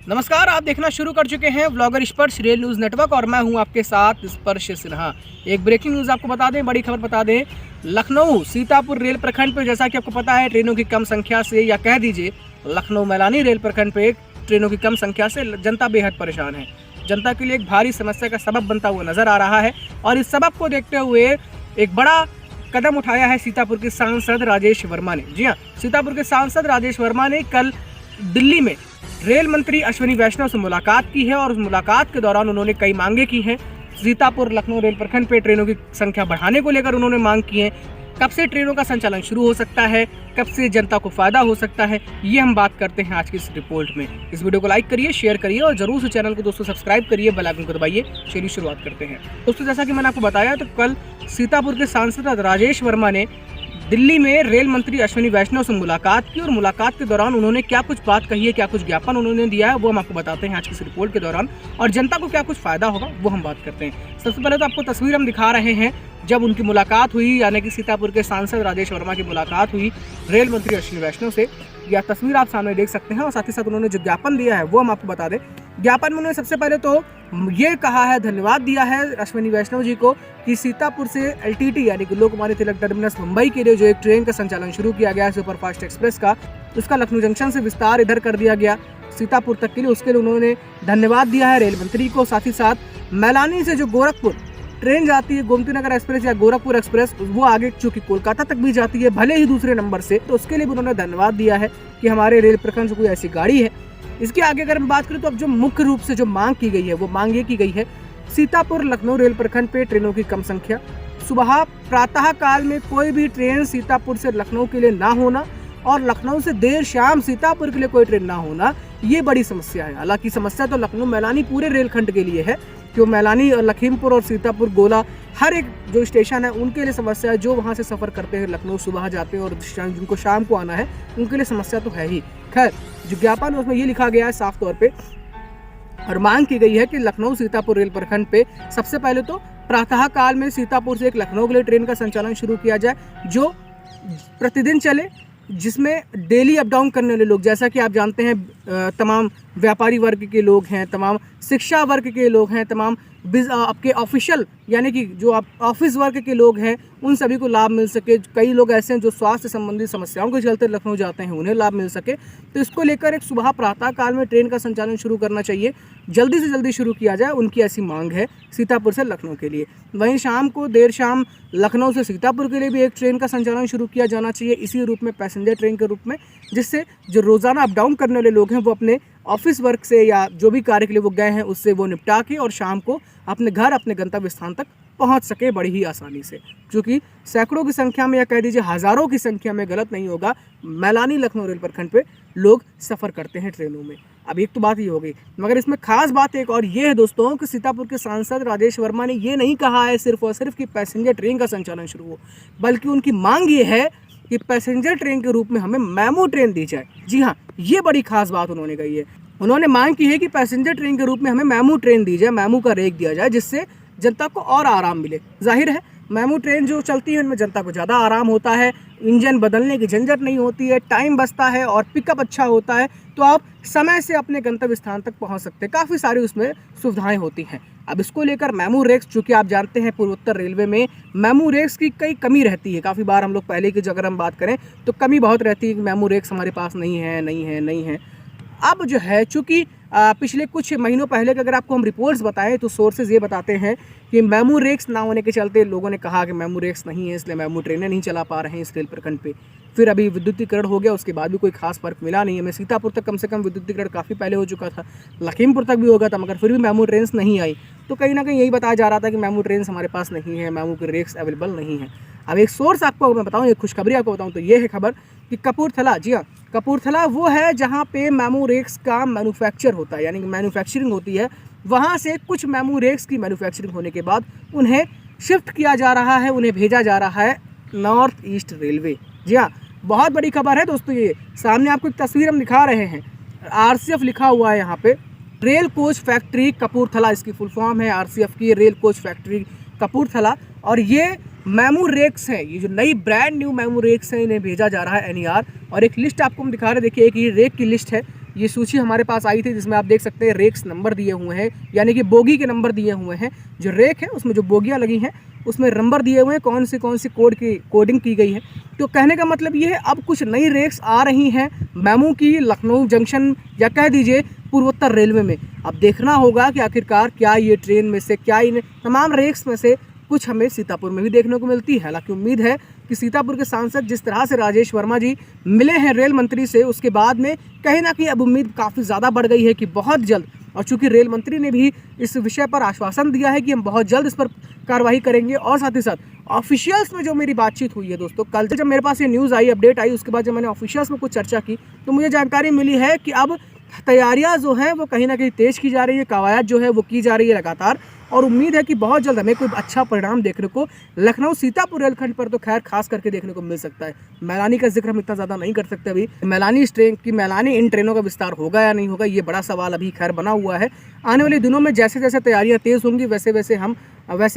नमस्कार, आप देखना शुरू कर चुके हैं व्लॉगर स्पर्श रेल न्यूज़ नेटवर्क और मैं हूं आपके साथ स्पर्श सिन्हा। एक ब्रेकिंग न्यूज़ आपको बता दें, बड़ी खबर बता दें। लखनऊ सीतापुर रेल प्रखंड पर जैसा कि आपको पता है, ट्रेनों की कम संख्या से या कह दीजिए लखनऊ मैलानी रेल प्रखंड पे ट्रेनों की कम संख्या से जनता बेहद परेशान है। जनता के लिए एक भारी समस्या का सबब बनता हुआ नजर आ रहा है और इस सबब को देखते हुए एक बड़ा कदम उठाया है सीतापुर के सांसद राजेश वर्मा ने। जी हाँ, सीतापुर के सांसद राजेश वर्मा ने कल दिल्ली में रेल मंत्री अश्विनी वैष्णव से मुलाकात की है और उस मुलाकात के दौरान उन्होंने कई मांगे की हैं। सीतापुर लखनऊ रेल प्रखंड पे ट्रेनों की संख्या बढ़ाने को लेकर उन्होंने मांग की है। कब से ट्रेनों का संचालन शुरू हो सकता है, कब से जनता को फायदा हो सकता है, ये हम बात करते हैं आज की इस रिपोर्ट में। इस वीडियो को लाइक करिए, शेयर करिए और जरूर से चैनल को दोस्तों सब्सक्राइब करिए, बेल आइकन को दबाइए। चलिए शुरुआत करते हैं दोस्तों। जैसा कि मैंने आपको बताया, तो कल सीतापुर के सांसद राजेश वर्मा ने दिल्ली में रेल मंत्री अश्विनी वैष्णव से मुलाकात की और मुलाकात के दौरान उन्होंने क्या कुछ बात कही है, क्या कुछ ज्ञापन उन्होंने दिया है, वो हम आपको बताते हैं आज की इस रिपोर्ट के दौरान। और जनता को क्या कुछ फायदा होगा वो हम बात करते हैं। सबसे पहले तो आपको तस्वीर हम दिखा रहे हैं जब उनकी मुलाकात हुई, यानी कि सीतापुर के सांसद राजेश वर्मा की मुलाकात हुई रेल मंत्री अश्विनी वैष्णव से। यह तस्वीर आप सामने देख सकते हैं और साथ ही साथ उन्होंने जो ज्ञापन दिया है वो हम आपको बता दें। ज्ञापन में उन्होंने सबसे पहले तो ये कहा है, धन्यवाद दिया है अश्विनी वैष्णव जी को कि सीतापुर से LTT यानी कि लोकमान्य तिलक टर्मिनस मुंबई के लिए जो एक ट्रेन का संचालन शुरू किया गया है सुपरफास्ट एक्सप्रेस का, उसका लखनऊ जंक्शन से विस्तार इधर कर दिया गया सीतापुर तक के लिए। उसके लिए उन्होंने धन्यवाद दिया है रेल मंत्री को। साथ ही साथ मैलानी से जो गोरखपुर ट्रेन जाती है, गोमती नगर एक्सप्रेस या गोरखपुर एक्सप्रेस, वो आगे चूंकि कोलकाता तक भी जाती है, भले ही दूसरे नंबर से, तो उसके लिए भी उन्होंने धन्यवाद दिया है कि हमारे रेल प्रखंड से कोई ऐसी गाड़ी है। इसके आगे अगर हम बात करें तो अब जो मुख्य रूप से जो मांग की गई है वो मांग ये की गई है, सीतापुर लखनऊ रेल प्रखंड पे ट्रेनों की कम संख्या, सुबह प्रातः काल में कोई भी ट्रेन सीतापुर से लखनऊ के लिए ना होना और लखनऊ से देर शाम सीतापुर के लिए कोई ट्रेन ना होना, ये बड़ी समस्या है। हालांकि समस्या तो लखनऊ मैलानी पूरे रेलखंड के लिए है, क्यों मैलानी और लखीमपुर और सीतापुर गोला हर एक जो स्टेशन है उनके लिए समस्या है। जो वहाँ से सफ़र करते हैं लखनऊ सुबह जाते हैं और जिनको शाम को आना है उनके लिए समस्या तो है ही। खैर, जो ज्ञापन है उसमें ये लिखा गया है साफ तौर पे और मांग की गई है कि लखनऊ सीतापुर रेल प्रखंड पे सबसे पहले तो प्रातः काल में सीतापुर से एक लखनऊ के लिए ट्रेन का संचालन शुरू किया जाए, जो प्रतिदिन चले, जिसमें डेली अप डाउन करने वाले लोग, जैसा कि आप जानते हैं तमाम व्यापारी वर्ग के लोग हैं, तमाम शिक्षा वर्ग के लोग हैं, तमाम आपके ऑफिशियल यानी कि जो आप ऑफिस वर्ग के लोग हैं, उन सभी को लाभ मिल सके। कई लोग ऐसे हैं जो स्वास्थ्य संबंधी समस्याओं के चलते लखनऊ जाते हैं, उन्हें लाभ मिल सके। तो इसको लेकर एक सुबह प्रातः काल में ट्रेन का संचालन शुरू करना चाहिए, जल्दी से जल्दी शुरू किया जाए, उनकी ऐसी मांग है सीतापुर से लखनऊ के लिए। वहीं शाम को देर शाम लखनऊ से सीतापुर के लिए भी एक ट्रेन का संचालन शुरू किया जाना चाहिए, इसी रूप में, पैसेंजर ट्रेन के रूप में, जिससे जो रोज़ाना अप डाउन करने वाले लोग हैं वो अपने ऑफिस वर्क से या जो भी कार्य के लिए वो गए हैं उससे वो निपटा के और शाम को अपने घर, अपने गंतव्य स्थान तक पहुंच सके बड़ी ही आसानी से। क्योंकि सैकड़ों की संख्या में या कह दीजिए हज़ारों की संख्या में, गलत नहीं होगा, मैलानी लखनऊ रेल प्रखंड पे लोग सफ़र करते हैं ट्रेनों में। अब एक तो बात ये हो गई, मगर इसमें खास बात एक और ये है दोस्तों कि सीतापुर के सांसद राजेश वर्मा ने ये नहीं कहा है सिर्फ और सिर्फ कि पैसेंजर ट्रेन का संचालन शुरू हो, बल्कि उनकी मांग ये है कि पैसेंजर ट्रेन के रूप में हमें मेमू ट्रेन दी जाए। जी हाँ, ये बड़ी खास बात उन्होंने कही है। उन्होंने मांग की है कि पैसेंजर ट्रेन के रूप में हमें मेमू ट्रेन दी जाए, मेमू का रेक दिया जाए, जिससे जनता को और आराम मिले। जाहिर है मेमू ट्रेन जो चलती है उनमें जनता को ज़्यादा आराम होता है, इंजन बदलने की झंझट नहीं होती है, टाइम बचता है और पिकअप अच्छा होता है, तो आप समय से अपने गंतव्य स्थान तक पहुंच सकते हैं। काफ़ी सारी उसमें सुविधाएं होती हैं। अब इसको लेकर मेमू रेक्स, चूँकि आप जानते हैं पूर्वोत्तर रेलवे में मेमू रेक्स की कई कमी रहती है। काफ़ी बार हम लोग पहले की अगर हम बात करें तो कमी बहुत रहती है कि मेमू रेक्स हमारे पास नहीं है। अब जो है, चूँकि पिछले कुछ महीनों पहले के अगर आपको हम रिपोर्ट्स बताएं तो सोर्सेज ये बताते हैं कि मेमू रेक्स ना होने के चलते लोगों ने कहा कि मेमू रेक्स नहीं है, इसलिए मेमू ट्रेनें नहीं चला पा रहे हैं इस रेल प्रखंड पे। फिर अभी विद्युतीकरण हो गया, उसके बाद भी कोई खास फर्क मिला नहीं हमें। सीतापुर तक कम से कम विद्युतीकरण काफ़ी पहले हो चुका था, लखीमपुर तक भी हो गया था, मगर फिर भी मेमू ट्रेन नहीं आई। तो कहीं ना कहीं यही बताया जा रहा था कि मेमू ट्रेन हमारे पास नहीं है, मेमू के रेक्स अवेलेबल नहीं है। अब एक सोर्स आपको मैं बताऊँ, एक खुशखबरी आपको बताऊँ तो ये है खबर कि कपूरथला, जी हाँ, कपूरथला वो है जहाँ पे मेमू रेक्स का मैन्युफैक्चर होता है, यानी कि मैन्युफैक्चरिंग होती है। वहाँ से कुछ मेमू रेक्स की मैन्युफैक्चरिंग होने के बाद उन्हें शिफ्ट किया जा रहा है, उन्हें भेजा जा रहा है नॉर्थ ईस्ट रेलवे। जी हाँ, बहुत बड़ी खबर है दोस्तों। ये सामने आपको एक तस्वीर हम दिखा रहे हैं, RCF लिखा हुआ है यहाँ पे, रेल कोच फैक्ट्री कपूरथला, इसकी फुल फॉर्म है RCF की, रेल कोच फैक्ट्री कपूरथला। और ये मेमू रेक्स हैं, ये जो नई ब्रांड न्यू मेमू रेक्स हैं, इन्हें भेजा जा रहा है NER। और एक लिस्ट आपको हम दिखा रहे हैं, देखिए एक ये रेक की लिस्ट है ये सूची हमारे पास आई थी जिसमें आप देख सकते हैं रेक्स नंबर दिए हुए हैं, यानी कि बोगी के नंबर दिए हुए हैं। जो रेक है उसमें जो बोगियाँ लगी हैं उसमें नंबर दिए हुए हैं, कौन सी कोडिंग की गई है। तो कहने का मतलब ये है अब कुछ नई रेक्स आ रही हैं मेमू की लखनऊ जंक्शन या कह दीजिए पूर्वोत्तर रेलवे में। अब देखना होगा कि आखिरकार क्या ये ट्रेन में से, क्या इन तमाम रेक्स में से कुछ हमें सीतापुर में भी देखने को मिलती है। हालांकि उम्मीद है कि सीतापुर के सांसद जिस तरह से राजेश वर्मा जी मिले हैं रेल मंत्री से, उसके बाद में कहीं ना कहीं अब उम्मीद काफ़ी ज़्यादा बढ़ गई है कि बहुत जल्द, और चूंकि रेल मंत्री ने भी इस विषय पर आश्वासन दिया है कि हम बहुत जल्द इस पर कार्रवाई करेंगे। और साथ ही साथ ऑफिशियल्स में जो मेरी बातचीत हुई है दोस्तों, कल जब मेरे पास ये न्यूज़ आई, अपडेट आई, उसके बाद जब मैंने ऑफिशियल्स में कुछ चर्चा की तो मुझे जानकारी मिली है कि अब तैयारियां जो हैं वो कहीं ना कहीं तेज़ की जा रही है, कवायद जो है वो की जा रही है लगातार। और उम्मीद है कि बहुत जल्द हमें कोई अच्छा परिणाम देखने को लखनऊ सीतापुर रेलखंड पर तो खैर खास करके देखने को मिल सकता है। मैलानी का जिक्र हम इतना ज़्यादा नहीं कर सकते अभी। मैलानी इन ट्रेनों का विस्तार होगा या नहीं होगा, ये बड़ा सवाल अभी खैर बना हुआ है। आने वाले दिनों में जैसे जैसे तैयारियां तेज़ होंगी वैसे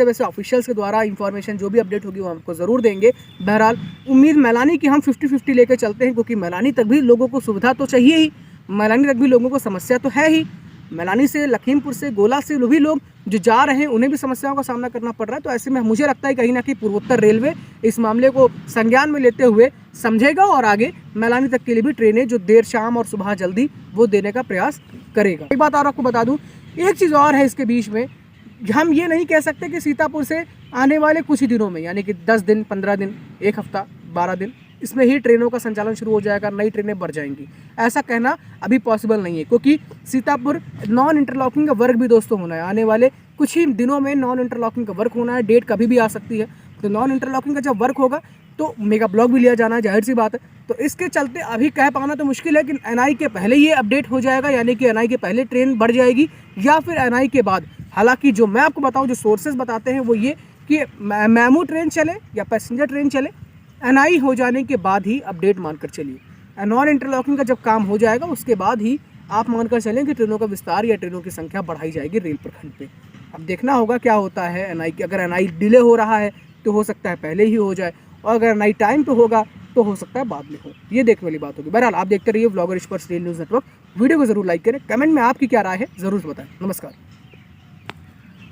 वैसे ऑफिशियल्स के द्वारा इंफॉर्मेशन जो भी अपडेट होगी वो हमको ज़रूर देंगे। बहरहाल उम्मीद मैलानी की हम 50-50 लेकर चलते हैं, क्योंकि मैलानी तक भी लोगों को सुविधा तो चाहिए ही, मैलानी तक भी लोगों को समस्या तो है ही। मैलानी से, लखीमपुर से, गोला से भी लोग जो जा रहे हैं उन्हें भी समस्याओं का सामना करना पड़ रहा है। तो ऐसे में मुझे लगता है कहीं ना कहीं पूर्वोत्तर रेलवे इस मामले को संज्ञान में लेते हुए समझेगा और आगे मैलानी तक के लिए भी ट्रेनें जो देर शाम और सुबह जल्दी वो देने का प्रयास करेगा। एक बात और आपको बता दूं, एक चीज़ और है इसके बीच में, हम ये नहीं कह सकते कि सीतापुर से आने वाले कुछ ही दिनों में, यानी कि 10 दिन, 15 दिन, 1 हफ्ता, 12 दिन, इसमें ही ट्रेनों का संचालन शुरू हो जाएगा, नई ट्रेनें बढ़ जाएंगी। ऐसा कहना अभी पॉसिबल नहीं है, क्योंकि सीतापुर नॉन इंटरलॉकिंग का वर्क भी दोस्तों होना है। आने वाले कुछ ही दिनों में नॉन इंटरलॉकिंग का वर्क होना है, डेट कभी भी आ सकती है। तो नॉन इंटरलॉकिंग का जब वर्क होगा तो मेगा ब्लॉक भी लिया जाना है, जाहिर सी बात है। तो इसके चलते अभी कह पाना तो मुश्किल है कि एनआई के पहले ये अपडेट हो जाएगा, यानी कि एनआई के पहले ट्रेन बढ़ जाएगी, या फिर एनआई के बाद। हालांकि जो मैं आपको बताऊं, जो सोर्सेज बताते हैं वो ये कि मेमू ट्रेन चले या पैसेंजर ट्रेन चले, एनआई हो जाने के बाद ही अपडेट मानकर चलिए। नॉन इंटरलॉकिंग का जब काम हो जाएगा उसके बाद ही आप मानकर चलें कि ट्रेनों का विस्तार या ट्रेनों की संख्या बढ़ाई जाएगी रेल प्रखंड पे। अब देखना होगा क्या होता है एनआई की। अगर एनआई डिले हो रहा है तो हो सकता है पहले ही हो जाए, और अगर एनआई टाइम पे होगा तो हो सकता है बाद में हो। ये देखने वाली बात होगी। बहरहाल आप देखते रहिए vlogger experts rail news network. Video को जरूर लाइक करें, कमेंट में आपकी क्या राय है ज़रूर बताएं। नमस्कार।